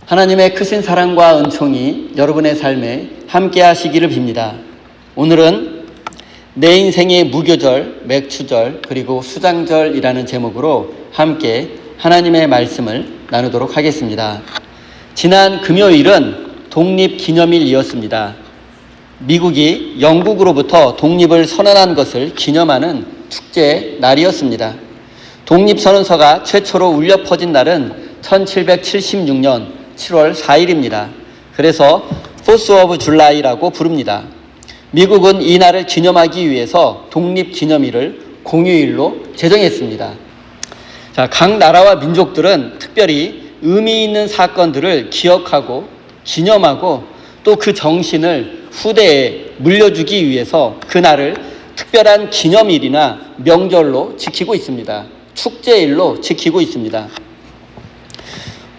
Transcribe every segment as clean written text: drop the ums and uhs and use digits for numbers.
하나님의 크신 사랑과 은총이 여러분의 삶에 함께 하시기를 빕니다. 오늘은 내 인생의 무교절, 맥추절, 그리고 수장절이라는 제목으로 함께 하나님의 말씀을 나누도록 하겠습니다. 지난 금요일은 독립기념일이었습니다. 미국이 영국으로부터 독립을 선언한 것을 기념하는 축제 날이었습니다. 독립선언서가 최초로 울려 퍼진 날은 1776년 7월 4일입니다. 그래서 4th of July라고 부릅니다. 미국은 이 날을 기념하기 위해서 독립기념일을 공휴일로 제정했습니다. 각 나라와 민족들은 특별히 의미 있는 사건들을 기억하고 기념하고 또 그 정신을 후대에 물려주기 위해서 그날을 특별한 기념일이나 명절로 지키고 있습니다. 축제일로 지키고 있습니다.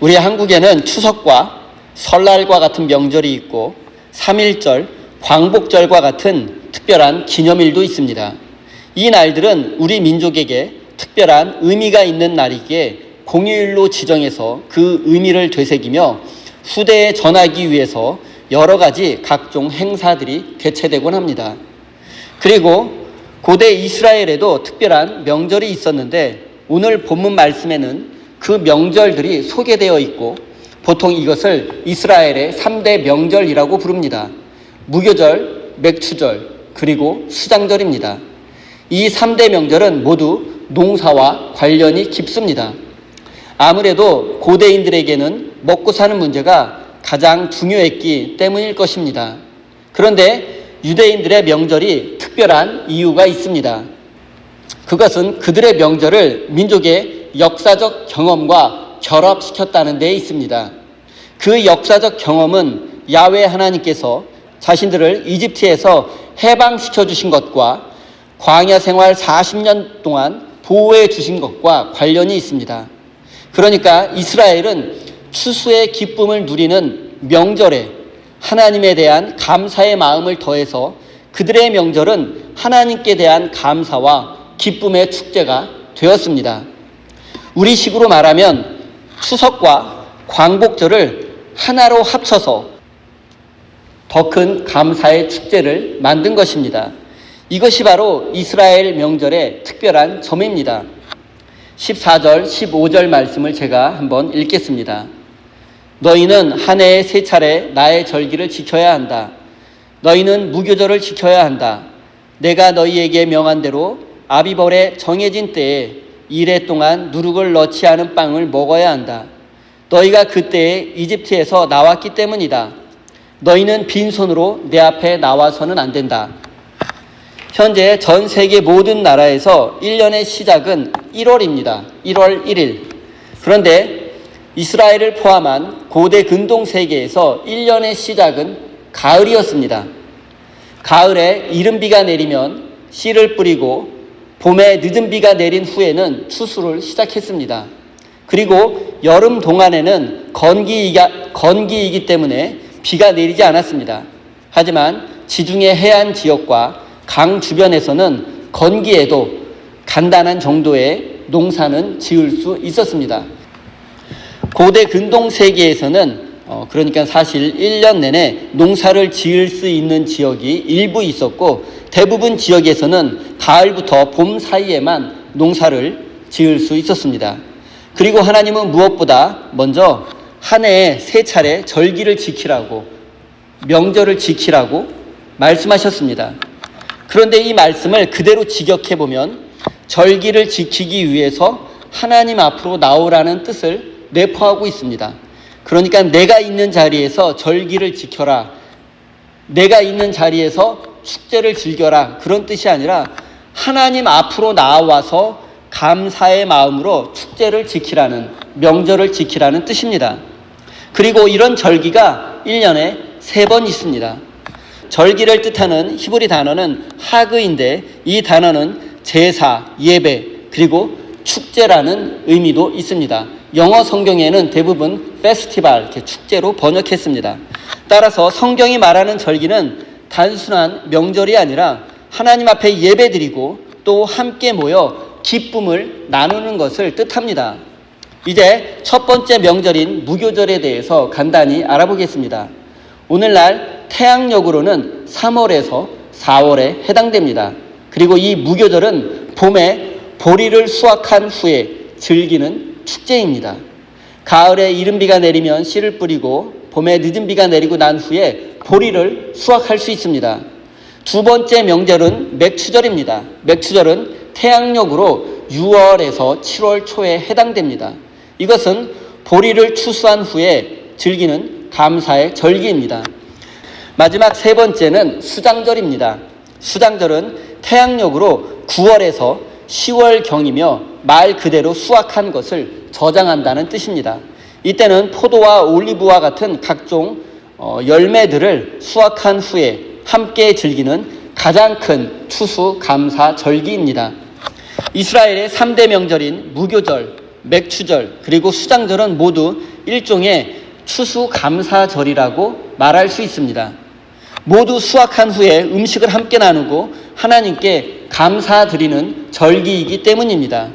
우리 한국에는 추석과 설날과 같은 명절이 있고 3.1절, 광복절과 같은 특별한 기념일도 있습니다. 이 날들은 우리 민족에게 특별한 의미가 있는 날이기에 공휴일로 지정해서 그 의미를 되새기며 후대에 전하기 위해서 여러 가지 각종 행사들이 개최되곤 합니다. 그리고 고대 이스라엘에도 특별한 명절이 있었는데 오늘 본문 말씀에는 그 명절들이 소개되어 있고 보통 이것을 이스라엘의 3대 명절이라고 부릅니다. 무교절, 맥추절, 그리고 수장절입니다. 이 3대 명절은 모두 농사와 관련이 깊습니다. 아무래도 고대인들에게는 먹고 사는 문제가 가장 중요했기 때문일 것입니다. 그런데 유대인들의 명절이 특별한 이유가 있습니다. 그것은 그들의 명절을 민족의 역사적 경험과 결합시켰다는 데 있습니다. 그 역사적 경험은 야훼 하나님께서 자신들을 이집트에서 해방시켜 주신 것과 광야 생활 40년 동안 보호해 주신 것과 관련이 있습니다. 그러니까 이스라엘은 추수의 기쁨을 누리는 명절에 하나님에 대한 감사의 마음을 더해서 그들의 명절은 하나님께 대한 감사와 기쁨의 축제가 되었습니다. 우리식으로 말하면 추석과 광복절을 하나로 합쳐서 더 큰 감사의 축제를 만든 것입니다. 이것이 바로 이스라엘 명절의 특별한 점입니다. 14절, 15절 말씀을 제가 한번 읽겠습니다. 너희는 한 해에 3차례 나의 절기를 지켜야 한다. 너희는 무교절을 지켜야 한다. 내가 너희에게 명한 대로 아비벌의 정해진 때에 1해 동안 누룩을 넣지 않은 빵을 먹어야 한다. 너희가 그때에 이집트에서 나왔기 때문이다. 너희는 빈손으로 내 앞에 나와서는 안 된다. 현재 전 세계 모든 나라에서 1년의 시작은 1월입니다. 1월 1일. 그런데 이스라엘을 포함한 고대 근동 세계에서 1년의 시작은 가을이었습니다. 가을에 이른 비가 내리면 씨를 뿌리고 봄에 늦은 비가 내린 후에는 추수를 시작했습니다. 그리고 여름 동안에는 건기이기 때문에 비가 내리지 않았습니다. 하지만 지중해 해안 지역과 강 주변에서는 건기에도 간단한 정도의 농사는 지을 수 있었습니다. 고대 근동 세계에서는 그러니까 사실 1년 내내 농사를 지을 수 있는 지역이 일부 있었고 대부분 지역에서는 가을부터 봄 사이에만 농사를 지을 수 있었습니다. 그리고 하나님은 무엇보다 먼저 한 해에 3차례 절기를 지키라고 명절을 지키라고 말씀하셨습니다. 그런데 이 말씀을 그대로 직역해보면 절기를 지키기 위해서 하나님 앞으로 나오라는 뜻을 내포하고 있습니다. 그러니까 내가 있는 자리에서 절기를 지켜라. 내가 있는 자리에서 축제를 즐겨라. 그런 뜻이 아니라 하나님 앞으로 나와서 감사의 마음으로 축제를 지키라는, 명절을 지키라는 뜻입니다. 그리고 이런 절기가 1년에 3번 있습니다. 절기를 뜻하는 히브리 단어는 하그인데 이 단어는 제사, 예배, 그리고 축제라는 의미도 있습니다. 영어 성경에는 대부분 페스티벌, 이렇게 축제로 번역했습니다. 따라서 성경이 말하는 절기는 단순한 명절이 아니라 하나님 앞에 예배드리고 또 함께 모여 기쁨을 나누는 것을 뜻합니다. 이제 첫 번째 명절인 무교절에 대해서 간단히 알아보겠습니다. 오늘날 태양력으로는 3월에서 4월에 해당됩니다. 그리고 이 무교절은 봄에 보리를 수확한 후에 즐기는 축제입니다. 가을에 이른 비가 내리면 씨를 뿌리고 봄에 늦은 비가 내리고 난 후에 보리를 수확할 수 있습니다. 두 번째 명절은 맥추절입니다. 맥추절은 태양력으로 6월에서 7월 초에 해당됩니다. 이것은 보리를 추수한 후에 즐기는 감사의 절기입니다. 마지막 세 번째는 수장절입니다. 수장절은 태양력으로 9월에서 10월경이며 말 그대로 수확한 것을 저장한다는 뜻입니다. 이때는 포도와 올리브와 같은 각종 열매들을 수확한 후에 함께 즐기는 가장 큰 추수 감사 절기입니다. 이스라엘의 3대 명절인 무교절, 맥추절, 그리고 수장절은 모두 일종의 추수 감사절이라고 말할 수 있습니다. 모두 수확한 후에 음식을 함께 나누고 하나님께 감사드리는 절기이기 때문입니다.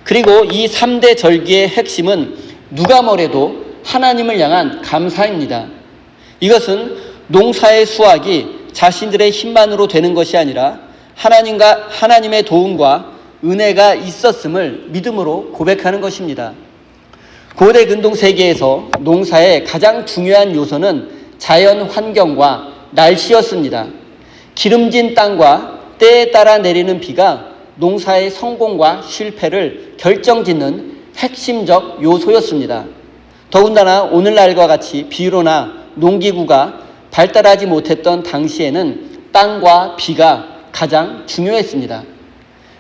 그리고 이 3대 절기의 핵심은 누가 뭐래도 하나님을 향한 감사입니다. 이것은 농사의 수확이 자신들의 힘만으로 되는 것이 아니라 하나님의 도움과 은혜가 있었음을 믿음으로 고백하는 것입니다. 고대 근동 세계에서 농사의 가장 중요한 요소는 자연 환경과 날씨였습니다. 기름진 땅과 때에 따라 내리는 비가 농사의 성공과 실패를 결정짓는 핵심적 요소였습니다. 더군다나 오늘날과 같이 비료나 농기구가 발달하지 못했던 당시에는 땅과 비가 가장 중요했습니다.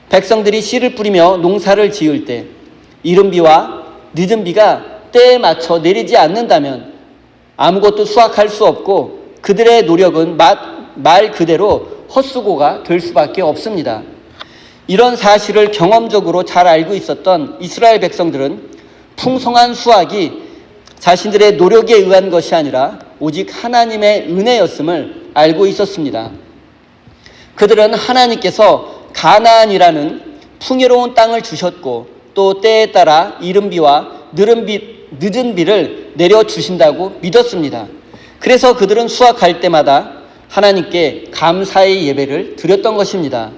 백성들이 씨를 뿌리며 농사를 지을 때 이른 비와 늦은 비가 때에 맞춰 내리지 않는다면 아무것도 수확할 수 없고 그들의 노력은 말 그대로 헛수고가 될 수밖에 없습니다. 이런 사실을 경험적으로 잘 알고 있었던 이스라엘 백성들은 풍성한 수확이 자신들의 노력에 의한 것이 아니라 오직 하나님의 은혜였음을 알고 있었습니다. 그들은 하나님께서 가나안이라는 풍요로운 땅을 주셨고 또 때에 따라 이른 비와 늦은 비를 내려주신다고 믿었습니다. 그래서 그들은 수확할 때마다 하나님께 감사의 예배를 드렸던 것입니다.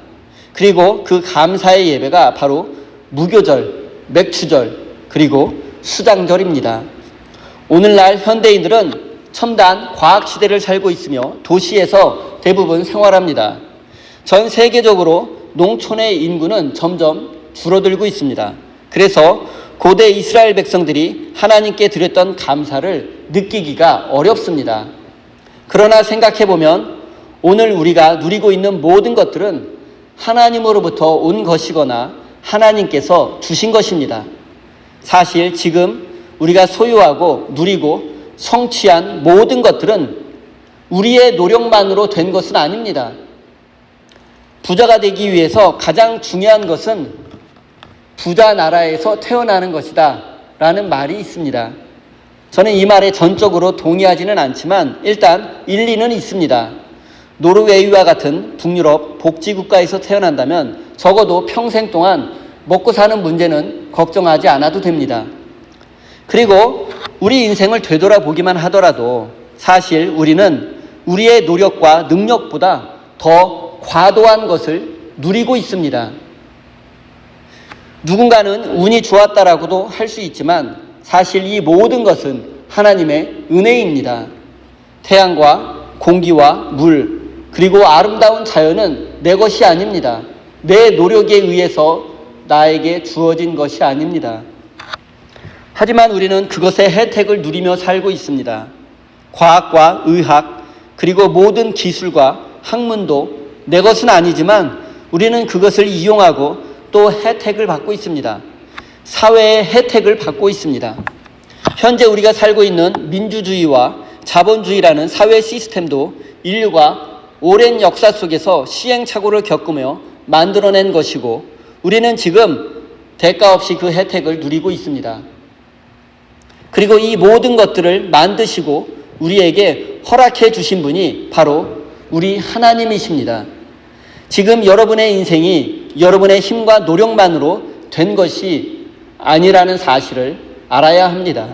그리고 그 감사의 예배가 바로 무교절, 맥추절, 그리고 수장절입니다. 오늘날 현대인들은 첨단 과학시대를 살고 있으며 도시에서 대부분 생활합니다. 전 세계적으로 농촌의 인구는 점점 줄어들고 있습니다. 그래서 고대 이스라엘 백성들이 하나님께 드렸던 감사를 느끼기가 어렵습니다. 그러나 생각해보면 오늘 우리가 누리고 있는 모든 것들은 하나님으로부터 온 것이거나 하나님께서 주신 것입니다. 사실 지금 우리가 소유하고 누리고 성취한 모든 것들은 우리의 노력만으로 된 것은 아닙니다. 부자가 되기 위해서 가장 중요한 것은 부자 나라에서 태어나는 것이다 라는 말이 있습니다. 저는 이 말에 전적으로 동의하지는 않지만 일단 일리는 있습니다. 노르웨이와 같은 북유럽 복지국가에서 태어난다면 적어도 평생 동안 먹고 사는 문제는 걱정하지 않아도 됩니다. 그리고 우리 인생을 되돌아보기만 하더라도 사실 우리는 우리의 노력과 능력보다 더 과도한 것을 누리고 있습니다. 누군가는 운이 좋았다라고도 할 수 있지만 사실 이 모든 것은 하나님의 은혜입니다. 태양과 공기와 물 그리고 아름다운 자연은 내 것이 아닙니다. 내 노력에 의해서 나에게 주어진 것이 아닙니다. 하지만 우리는 그것의 혜택을 누리며 살고 있습니다. 과학과 의학 그리고 모든 기술과 학문도 내 것은 아니지만 우리는 그것을 이용하고 또 혜택을 받고 있습니다. 사회의 혜택을 받고 있습니다. 현재 우리가 살고 있는 민주주의와 자본주의라는 사회 시스템도 인류가 오랜 역사 속에서 시행착오를 겪으며 만들어낸 것이고 우리는 지금 대가 없이 그 혜택을 누리고 있습니다. 그리고 이 모든 것들을 만드시고 우리에게 허락해 주신 분이 바로 우리 하나님이십니다. 지금 여러분의 인생이 여러분의 힘과 노력만으로 된 것이 아니라는 사실을 알아야 합니다.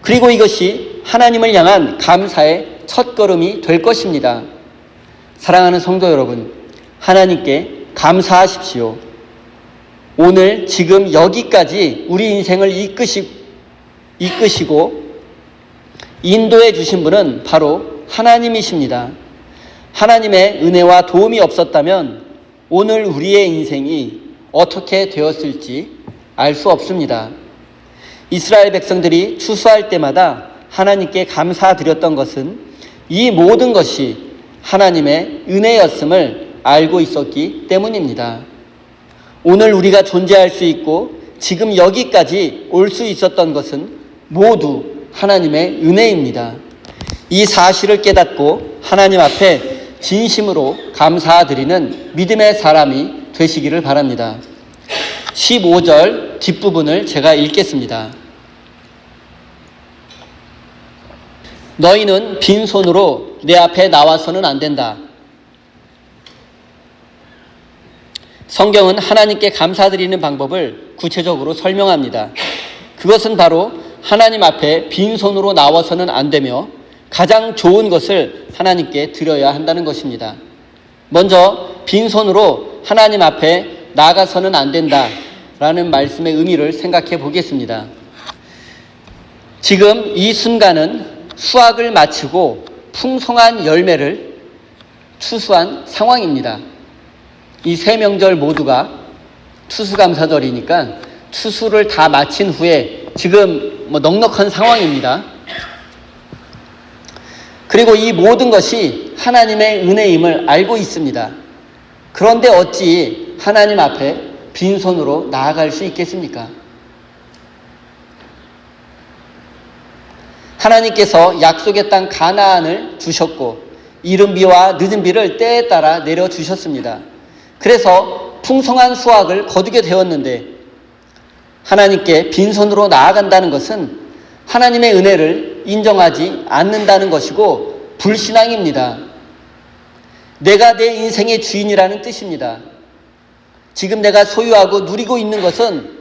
그리고 이것이 하나님을 향한 감사의 첫걸음이 될 것입니다. 사랑하는 성도 여러분, 하나님께 감사하십시오. 오늘 지금 여기까지 우리 인생을 이끄시고 인도해 주신 분은 바로 하나님이십니다. 하나님의 은혜와 도움이 없었다면 오늘 우리의 인생이 어떻게 되었을지 알 수 없습니다. 이스라엘 백성들이 추수할 때마다 하나님께 감사드렸던 것은 이 모든 것이 하나님의 은혜였음을 알고 있었기 때문입니다. 오늘 우리가 존재할 수 있고 지금 여기까지 올 수 있었던 것은 모두 하나님의 은혜입니다. 이 사실을 깨닫고 하나님 앞에 진심으로 감사드리는 믿음의 사람이 되시기를 바랍니다. 15절 뒷부분을 제가 읽겠습니다. 너희는 빈손으로 내 앞에 나와서는 안 된다. 성경은 하나님께 감사드리는 방법을 구체적으로 설명합니다. 그것은 바로 하나님 앞에 빈손으로 나와서는 안 되며 가장 좋은 것을 하나님께 드려야 한다는 것입니다. 먼저 빈손으로 하나님 앞에 나가서는 안 된다라는 말씀의 의미를 생각해 보겠습니다. 지금 이 순간은 수확을 마치고 풍성한 열매를 추수한 상황입니다. 이 세 명절 모두가 추수감사절이니까 추수를 다 마친 후에 지금 넉넉한 상황입니다. 그리고 이 모든 것이 하나님의 은혜임을 알고 있습니다. 그런데 어찌 하나님 앞에 빈손으로 나아갈 수 있겠습니까? 하나님께서 약속의 땅 가나안을 주셨고 이른 비와 늦은 비를 때에 따라 내려주셨습니다. 그래서 풍성한 수확을 거두게 되었는데 하나님께 빈손으로 나아간다는 것은 하나님의 은혜를 인정하지 않는다는 것이고 불신앙입니다. 내가 내 인생의 주인이라는 뜻입니다. 지금 내가 소유하고 누리고 있는 것은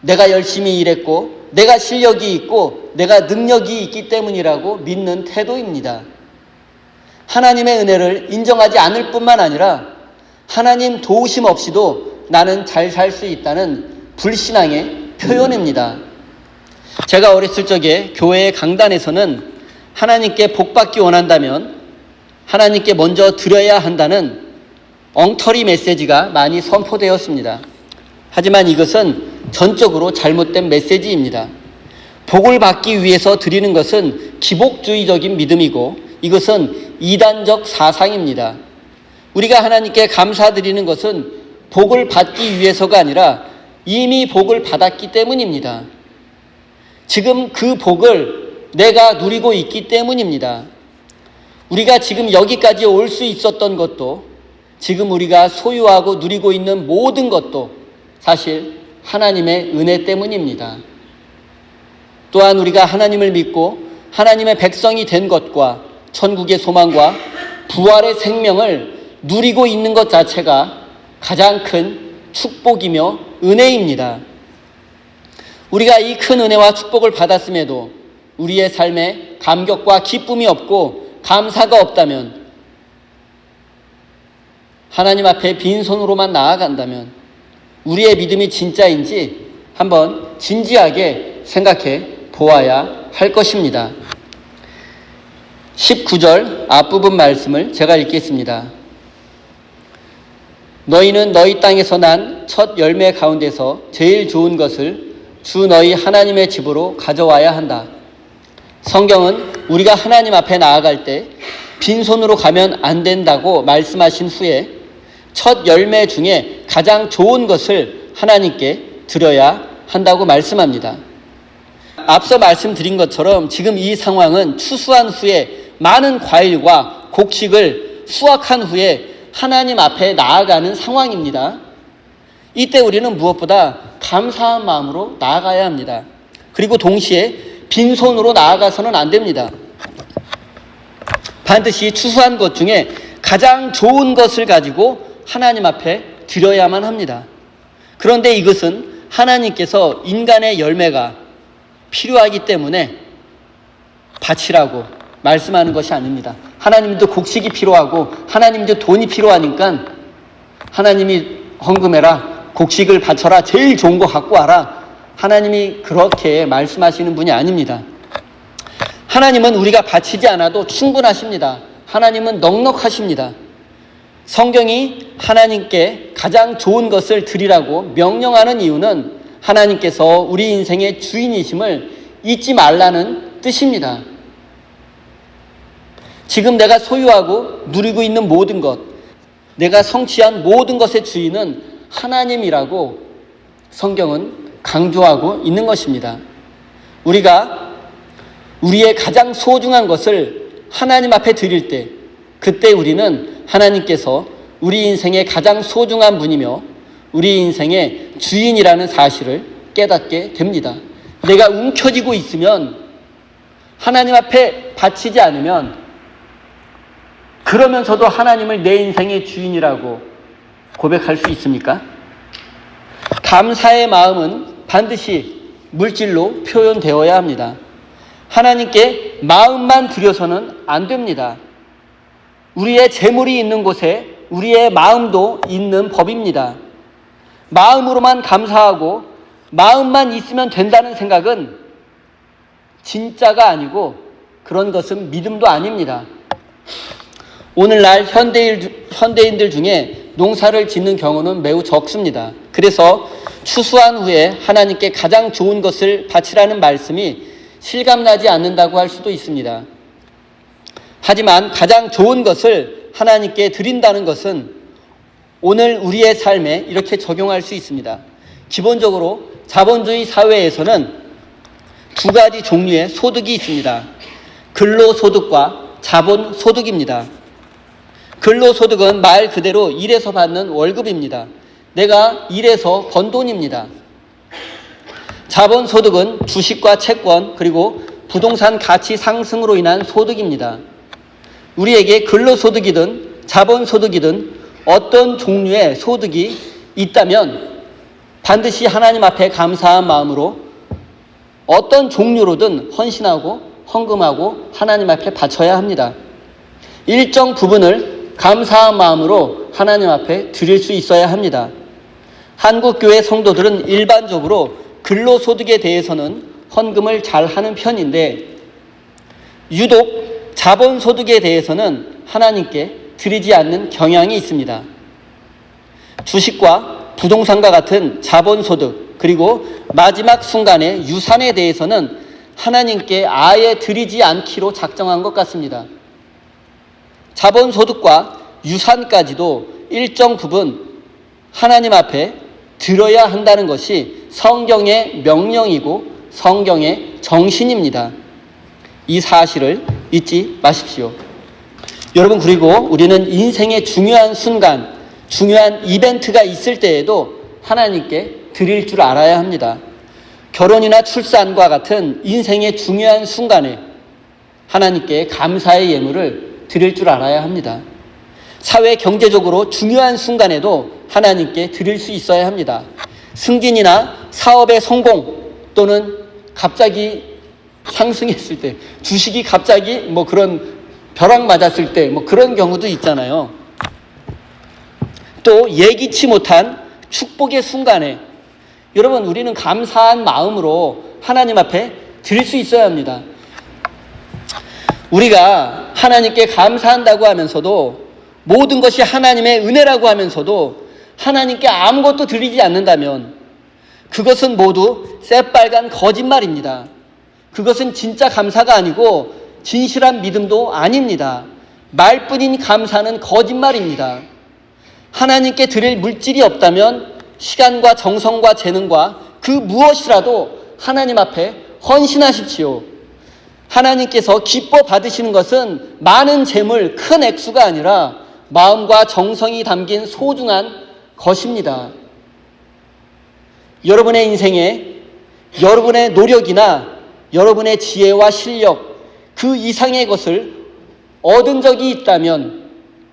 내가 열심히 일했고 내가 실력이 있고 내가 능력이 있기 때문이라고 믿는 태도입니다. 하나님의 은혜를 인정하지 않을 뿐만 아니라 하나님 도우심 없이도 나는 잘 살 수 있다는 불신앙의 표현입니다. 제가 어렸을 적에 교회의 강단에서는 하나님께 복받기 원한다면 하나님께 먼저 드려야 한다는 엉터리 메시지가 많이 선포되었습니다. 하지만 이것은 전적으로 잘못된 메시지입니다. 복을 받기 위해서 드리는 것은 기복주의적인 믿음이고 이것은 이단적 사상입니다. 우리가 하나님께 감사드리는 것은 복을 받기 위해서가 아니라 이미 복을 받았기 때문입니다. 지금 그 복을 내가 누리고 있기 때문입니다. 우리가 지금 여기까지 올 수 있었던 것도 지금 우리가 소유하고 누리고 있는 모든 것도 사실 하나님의 은혜 때문입니다. 또한 우리가 하나님을 믿고 하나님의 백성이 된 것과 천국의 소망과 부활의 생명을 누리고 있는 것 자체가 가장 큰 축복이며 은혜입니다. 우리가 이 큰 은혜와 축복을 받았음에도 우리의 삶에 감격과 기쁨이 없고 감사가 없다면 하나님 앞에 빈손으로만 나아간다면 우리의 믿음이 진짜인지 한번 진지하게 생각해 보아야 할 것입니다. 19절 앞부분 말씀을 제가 읽겠습니다. 너희는 너희 땅에서 난 첫 열매 가운데서 제일 좋은 것을 주 너희 하나님의 집으로 가져와야 한다. 성경은 우리가 하나님 앞에 나아갈 때 빈손으로 가면 안 된다고 말씀하신 후에 첫 열매 중에 가장 좋은 것을 하나님께 드려야 한다고 말씀합니다. 앞서 말씀드린 것처럼 지금 이 상황은 추수한 후에 많은 과일과 곡식을 수확한 후에 하나님 앞에 나아가는 상황입니다. 이때 우리는 무엇보다 감사한 마음으로 나아가야 합니다. 그리고 동시에 빈손으로 나아가서는 안 됩니다. 반드시 추수한 것 중에 가장 좋은 것을 가지고 하나님 앞에 드려야만 합니다. 그런데 이것은 하나님께서 인간의 열매가 필요하기 때문에 바치라고 말씀하는 것이 아닙니다. 하나님도 곡식이 필요하고 하나님도 돈이 필요하니까 하나님이 헌금해라, 곡식을 바쳐라, 제일 좋은 거 갖고 와라, 하나님이 그렇게 말씀하시는 분이 아닙니다. 하나님은 우리가 바치지 않아도 충분하십니다. 하나님은 넉넉하십니다. 성경이 하나님께 가장 좋은 것을 드리라고 명령하는 이유는 하나님께서 우리 인생의 주인이심을 잊지 말라는 뜻입니다. 지금 내가 소유하고 누리고 있는 모든 것, 내가 성취한 모든 것의 주인은 하나님이라고 성경은 강조하고 있는 것입니다. 우리가 우리의 가장 소중한 것을 하나님 앞에 드릴 때, 그때 우리는 하나님께서 우리 인생의 가장 소중한 분이며 우리 인생의 주인이라는 사실을 깨닫게 됩니다. 내가 움켜쥐고 있으면, 하나님 앞에 바치지 않으면, 그러면서도 하나님을 내 인생의 주인이라고 고백할 수 있습니까? 감사의 마음은 반드시 물질로 표현되어야 합니다. 하나님께 마음만 드려서는 안 됩니다. 우리의 재물이 있는 곳에 우리의 마음도 있는 법입니다. 마음으로만 감사하고 마음만 있으면 된다는 생각은 진짜가 아니고 그런 것은 믿음도 아닙니다. 오늘날 현대인들 중에 농사를 짓는 경우는 매우 적습니다. 그래서 추수한 후에 하나님께 가장 좋은 것을 바치라는 말씀이 실감나지 않는다고 할 수도 있습니다. 하지만 가장 좋은 것을 하나님께 드린다는 것은 오늘 우리의 삶에 이렇게 적용할 수 있습니다. 기본적으로 자본주의 사회에서는 두 가지 종류의 소득이 있습니다. 근로소득과 자본소득입니다. 근로소득은 말 그대로 일해서 받는 월급입니다. 내가 일해서 번 돈입니다. 자본소득은 주식과 채권 그리고 부동산 가치 상승으로 인한 소득입니다. 우리에게 근로소득이든 자본소득이든 어떤 종류의 소득이 있다면 반드시 하나님 앞에 감사한 마음으로 어떤 종류로든 헌신하고 헌금하고 하나님 앞에 바쳐야 합니다. 일정 부분을 감사한 마음으로 하나님 앞에 드릴 수 있어야 합니다. 한국교회 성도들은 일반적으로 근로소득에 대해서는 헌금을 잘 하는 편인데 유독 자본소득에 대해서는 하나님께 드리지 않는 경향이 있습니다. 주식과 부동산과 같은 자본소득 그리고 마지막 순간의 유산에 대해서는 하나님께 아예 드리지 않기로 작정한 것 같습니다. 자본소득과 유산까지도 일정 부분 하나님 앞에 드려야 한다는 것이 성경의 명령이고 성경의 정신입니다. 이 사실을 잊지 마십시오. 여러분, 그리고 우리는 인생의 중요한 순간, 중요한 이벤트가 있을 때에도 하나님께 드릴 줄 알아야 합니다. 결혼이나 출산과 같은 인생의 중요한 순간에 하나님께 감사의 예물을 드릴 줄 알아야 합니다. 사회 경제적으로 중요한 순간에도 하나님께 드릴 수 있어야 합니다. 승진이나 사업의 성공 또는 갑자기 상승했을 때, 주식이 갑자기 뭐 그런 벼락 맞았을 때 뭐 그런 경우도 있잖아요. 또 예기치 못한 축복의 순간에 여러분, 우리는 감사한 마음으로 하나님 앞에 드릴 수 있어야 합니다. 우리가 하나님께 감사한다고 하면서도 모든 것이 하나님의 은혜라고 하면서도 하나님께 아무것도 드리지 않는다면 그것은 모두 새빨간 거짓말입니다. 그것은 진짜 감사가 아니고 진실한 믿음도 아닙니다. 말뿐인 감사는 거짓말입니다. 하나님께 드릴 물질이 없다면 시간과 정성과 재능과 그 무엇이라도 하나님 앞에 헌신하십시오. 하나님께서 기뻐 받으시는 것은 많은 재물, 큰 액수가 아니라 마음과 정성이 담긴 소중한 것입니다. 여러분의 인생에 여러분의 노력이나 여러분의 지혜와 실력, 그 이상의 것을 얻은 적이 있다면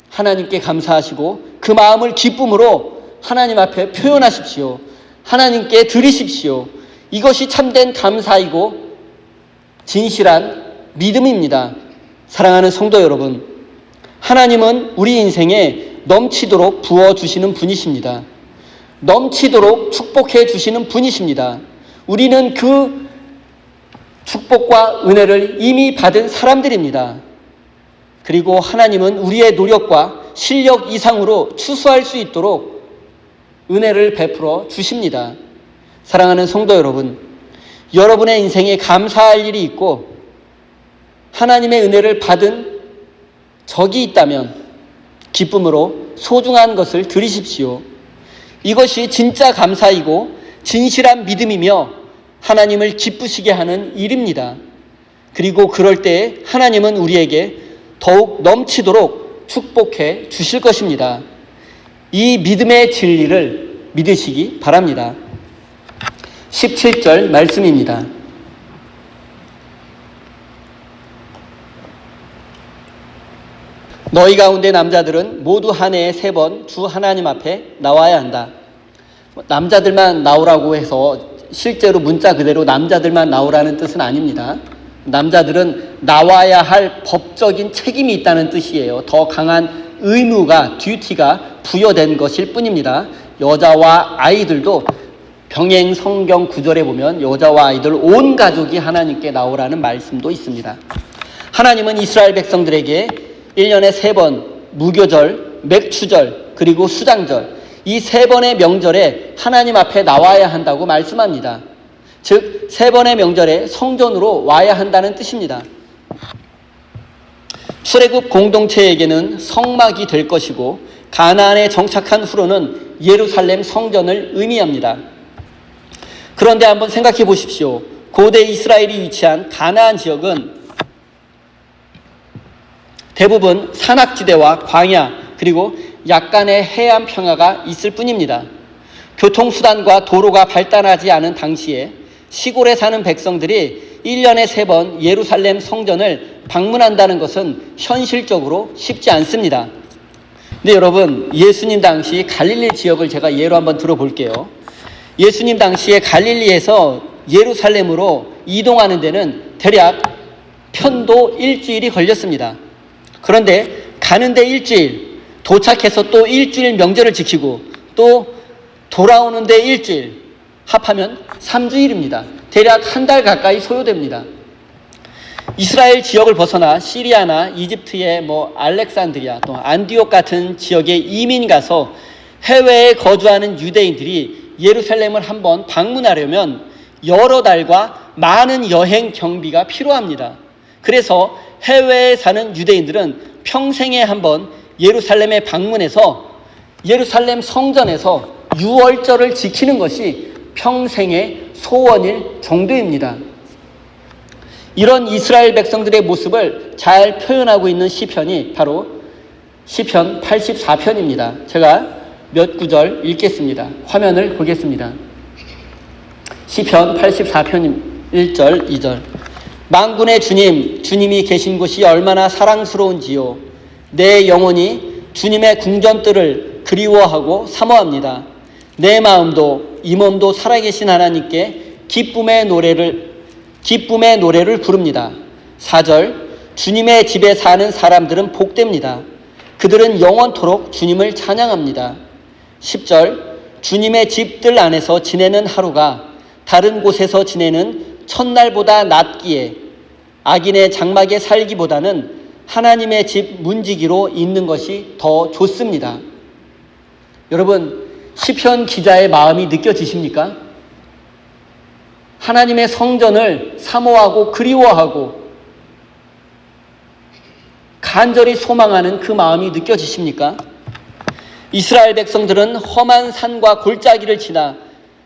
하나님께 감사하시고 그 마음을 기쁨으로 하나님 앞에 표현하십시오. 하나님께 드리십시오. 이것이 참된 감사이고 진실한 믿음입니다. 사랑하는 성도 여러분, 하나님은 우리 인생에 넘치도록 부어주시는 분이십니다. 넘치도록 축복해 주시는 분이십니다. 우리는 그 축복과 은혜를 이미 받은 사람들입니다. 그리고 하나님은 우리의 노력과 실력 이상으로 추수할 수 있도록 은혜를 베풀어 주십니다. 사랑하는 성도 여러분, 여러분의 인생에 감사할 일이 있고 하나님의 은혜를 받은 적이 있다면 기쁨으로 소중한 것을 드리십시오. 이것이 진짜 감사이고 진실한 믿음이며 하나님을 기쁘시게 하는 일입니다. 그리고 그럴 때 하나님은 우리에게 더욱 넘치도록 축복해 주실 것입니다. 이 믿음의 진리를 믿으시기 바랍니다. 17절 말씀입니다. 너희 가운데 남자들은 모두 한 해에 3번 주 하나님 앞에 나와야 한다. 남자들만 나오라고 해서 실제로 문자 그대로 남자들만 나오라는 뜻은 아닙니다. 남자들은 나와야 할 법적인 책임이 있다는 뜻이에요. 더 강한 의무가, 듀티가 부여된 것일 뿐입니다. 여자와 아이들도 병행 성경 구절에 보면 여자와 아이들 온 가족이 하나님께 나오라는 말씀도 있습니다. 하나님은 이스라엘 백성들에게 1년에 3번 무교절, 맥추절, 그리고 수장절, 이 3번의 명절에 하나님 앞에 나와야 한다고 말씀합니다. 즉 3번의 명절에 성전으로 와야 한다는 뜻입니다. 출애굽 공동체에게는 성막이 될 것이고 가나안에 정착한 후로는 예루살렘 성전을 의미합니다. 그런데 한번 생각해 보십시오. 고대 이스라엘이 위치한 가나안 지역은 대부분 산악지대와 광야 그리고 약간의 해안 평야가 있을 뿐입니다. 교통수단과 도로가 발달하지 않은 당시에 시골에 사는 백성들이 1년에 3번 예루살렘 성전을 방문한다는 것은 현실적으로 쉽지 않습니다. 근데 여러분, 예수님 당시 갈릴리 지역을 제가 예로 한번 들어볼게요. 예수님 당시에 갈릴리에서 예루살렘으로 이동하는 데는 대략 편도 일주일이 걸렸습니다. 그런데 가는데 일주일, 도착해서 또 일주일 명절을 지키고 또 돌아오는데 일주일, 합하면 3주일입니다. 대략 한 달 가까이 소요됩니다. 이스라엘 지역을 벗어나 시리아나 이집트의 알렉산드리아 또 안디옥 같은 지역에 이민 가서 해외에 거주하는 유대인들이 예루살렘을 한번 방문하려면 여러 달과 많은 여행 경비가 필요합니다. 그래서 해외에 사는 유대인들은 평생에 한번 예루살렘에 방문해서 예루살렘 성전에서 유월절을 지키는 것이 평생의 소원일 정도입니다. 이런 이스라엘 백성들의 모습을 잘 표현하고 있는 시편이 바로 시편 84편입니다. 제가 몇 구절 읽겠습니다. 화면을 보겠습니다. 시편 84편 1절, 2절. 만군의 주님, 주님이 계신 곳이 얼마나 사랑스러운지요. 내 영혼이 주님의 궁전들을 그리워하고 사모합니다. 내 마음도 이 몸도 살아계신 하나님께 기쁨의 노래를 부릅니다. 4절. 주님의 집에 사는 사람들은 복됩니다. 그들은 영원토록 주님을 찬양합니다. 10절. 주님의 집들 안에서 지내는 하루가 다른 곳에서 지내는 첫날보다 낫기에 악인의 장막에 살기보다는 하나님의 집 문지기로 있는 것이 더 좋습니다. 여러분, 시편 기자의 마음이 느껴지십니까? 하나님의 성전을 사모하고 그리워하고 간절히 소망하는 그 마음이 느껴지십니까? 이스라엘 백성들은 험한 산과 골짜기를 지나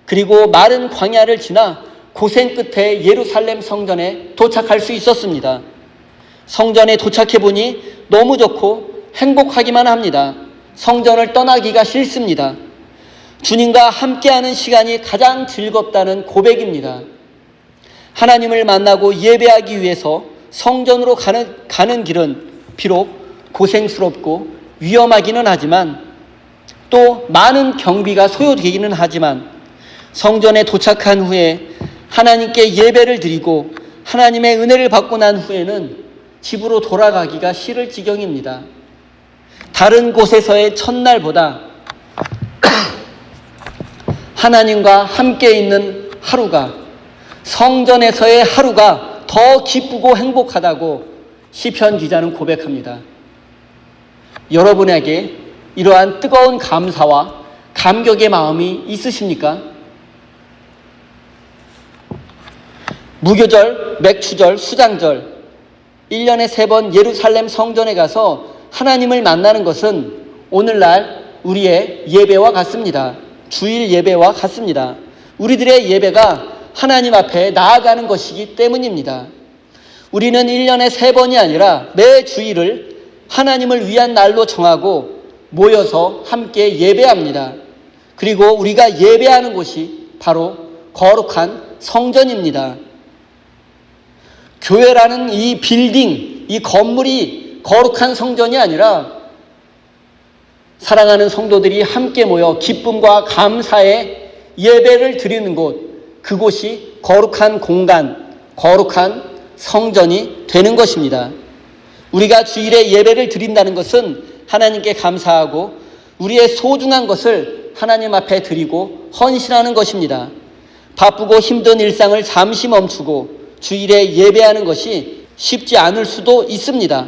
그리고 마른 광야를 지나 고생 끝에 예루살렘 성전에 도착할 수 있었습니다. 성전에 도착해 보니 너무 좋고 행복하기만 합니다. 성전을 떠나기가 싫습니다. 주님과 함께하는 시간이 가장 즐겁다는 고백입니다. 하나님을 만나고 예배하기 위해서 성전으로 가는 길은 비록 고생스럽고 위험하기는 하지만 또 많은 경비가 소요되기는 하지만 성전에 도착한 후에 하나님께 예배를 드리고 하나님의 은혜를 받고 난 후에는 집으로 돌아가기가 싫을 지경입니다. 다른 곳에서의 첫날보다 하나님과 함께 있는 하루가, 성전에서의 하루가 더 기쁘고 행복하다고 시편 기자는 고백합니다. 여러분에게 이러한 뜨거운 감사와 감격의 마음이 있으십니까? 무교절, 맥추절, 수장절, 1년에 3번 예루살렘 성전에 가서 하나님을 만나는 것은 오늘날 우리의 예배와 같습니다. 주일 예배와 같습니다. 우리들의 예배가 하나님 앞에 나아가는 것이기 때문입니다. 우리는 1년에 3번이 아니라 매 주일을 하나님을 위한 날로 정하고 모여서 함께 예배합니다. 그리고 우리가 예배하는 곳이 바로 거룩한 성전입니다. 교회라는 이 빌딩, 이 건물이 거룩한 성전이 아니라 사랑하는 성도들이 함께 모여 기쁨과 감사의 예배를 드리는 곳, 그곳이 거룩한 공간, 거룩한 성전이 되는 것입니다. 우리가 주일에 예배를 드린다는 것은 하나님께 감사하고 우리의 소중한 것을 하나님 앞에 드리고 헌신하는 것입니다. 바쁘고 힘든 일상을 잠시 멈추고 주일에 예배하는 것이 쉽지 않을 수도 있습니다.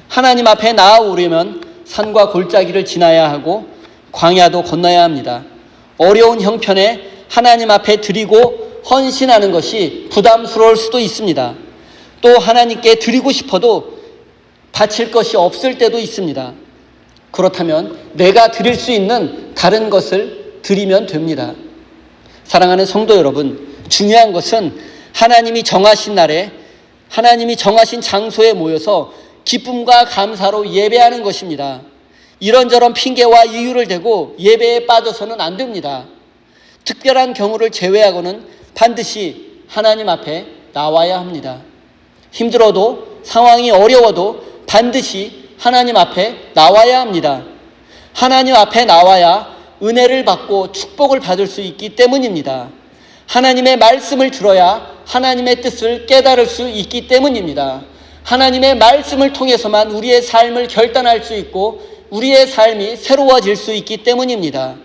하나님 앞에 나아오려면 산과 골짜기를 지나야 하고 광야도 건너야 합니다. 어려운 형편에 하나님 앞에 드리고 헌신하는 것이 부담스러울 수도 있습니다. 또 하나님께 드리고 싶어도 바칠 것이 없을 때도 있습니다. 그렇다면 내가 드릴 수 있는 다른 것을 드리면 됩니다. 사랑하는 성도 여러분, 중요한 것은 하나님이 정하신 날에 하나님이 정하신 장소에 모여서 기쁨과 감사로 예배하는 것입니다. 이런저런 핑계와 이유를 대고 예배에 빠져서는 안 됩니다. 특별한 경우를 제외하고는 반드시 하나님 앞에 나와야 합니다. 힘들어도 상황이 어려워도 반드시 하나님 앞에 나와야 합니다. 하나님 앞에 나와야 은혜를 받고 축복을 받을 수 있기 때문입니다. 하나님의 말씀을 들어야 하나님의 뜻을 깨달을 수 있기 때문입니다. 하나님의 말씀을 통해서만 우리의 삶을 결단할 수 있고 우리의 삶이 새로워질 수 있기 때문입니다.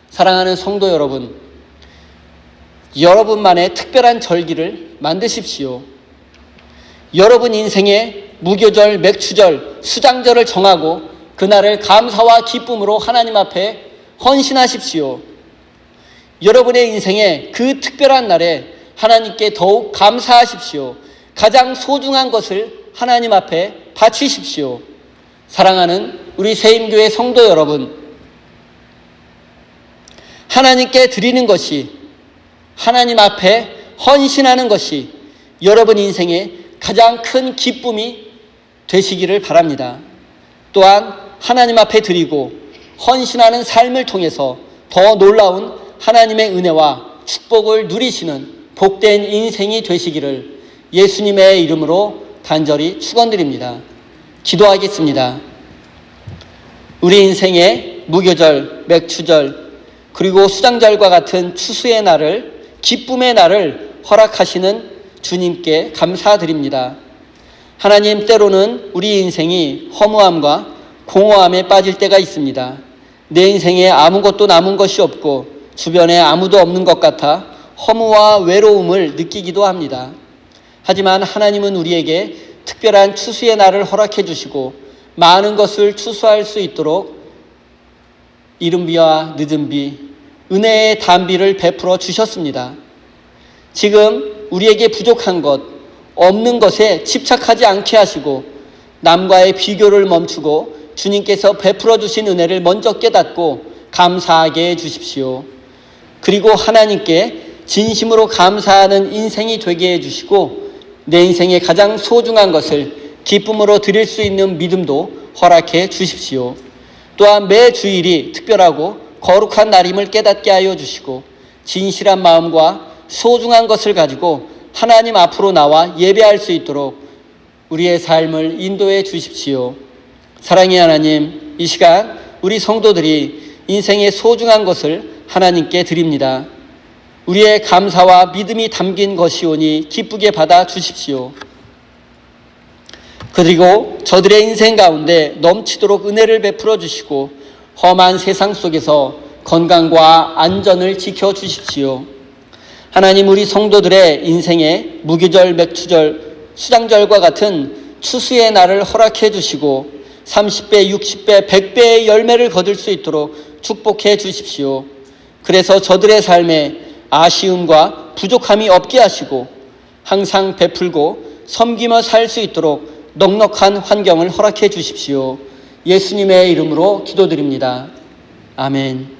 사랑하는 성도 여러분, 여러분만의 특별한 절기를 만드십시오. 여러분 인생에 무교절, 맥추절, 수장절을 정하고 그날을 감사와 기쁨으로 하나님 앞에 헌신하십시오. 여러분의 인생에 그 특별한 날에 하나님께 더욱 감사하십시오. 가장 소중한 것을 하나님 앞에 바치십시오. 사랑하는 우리 세임교회 성도 여러분, 하나님께 드리는 것이, 하나님 앞에 헌신하는 것이 여러분 인생에 가장 큰 기쁨이 되시기를 바랍니다. 또한 하나님 앞에 드리고 헌신하는 삶을 통해서 더 놀라운 하나님의 은혜와 축복을 누리시는 복된 인생이 되시기를 예수님의 이름으로 간절히 축원드립니다. 기도하겠습니다. 우리 인생의 무교절, 맥추절, 그리고 수장절과 같은 추수의 날을, 기쁨의 날을 허락하시는 주님께 감사드립니다. 하나님, 때로는 우리 인생이 허무함과 공허함에 빠질 때가 있습니다. 내 인생에 아무것도 남은 것이 없고 주변에 아무도 없는 것 같아 허무와 외로움을 느끼기도 합니다. 하지만 하나님은 우리에게 특별한 추수의 날을 허락해 주시고 많은 것을 추수할 수 있도록 이른 비와 늦은 비, 은혜의 단비를 베풀어 주셨습니다. 지금 우리에게 부족한 것, 없는 것에 집착하지 않게 하시고 남과의 비교를 멈추고 주님께서 베풀어 주신 은혜를 먼저 깨닫고 감사하게 해 주십시오. 그리고 하나님께 진심으로 감사하는 인생이 되게 해 주시고 내 인생의 가장 소중한 것을 기쁨으로 드릴 수 있는 믿음도 허락해 주십시오. 또한 매 주일이 특별하고 거룩한 날임을 깨닫게 하여 주시고 진실한 마음과 소중한 것을 가지고 하나님 앞으로 나와 예배할 수 있도록 우리의 삶을 인도해 주십시오. 사랑의 하나님, 이 시간 우리 성도들이 인생의 소중한 것을 하나님께 드립니다. 우리의 감사와 믿음이 담긴 것이오니 기쁘게 받아 주십시오. 그리고 저들의 인생 가운데 넘치도록 은혜를 베풀어 주시고 험한 세상 속에서 건강과 안전을 지켜 주십시오. 하나님, 우리 성도들의 인생에 무교절, 맥추절, 수장절과 같은 추수의 날을 허락해 주시고 30배, 60배, 100배의 열매를 거둘 수 있도록 축복해 주십시오. 그래서 저들의 삶에 아쉬움과 부족함이 없게 하시고 항상 베풀고 섬기며 살 수 있도록 넉넉한 환경을 허락해 주십시오. 예수님의 이름으로 기도드립니다. 아멘.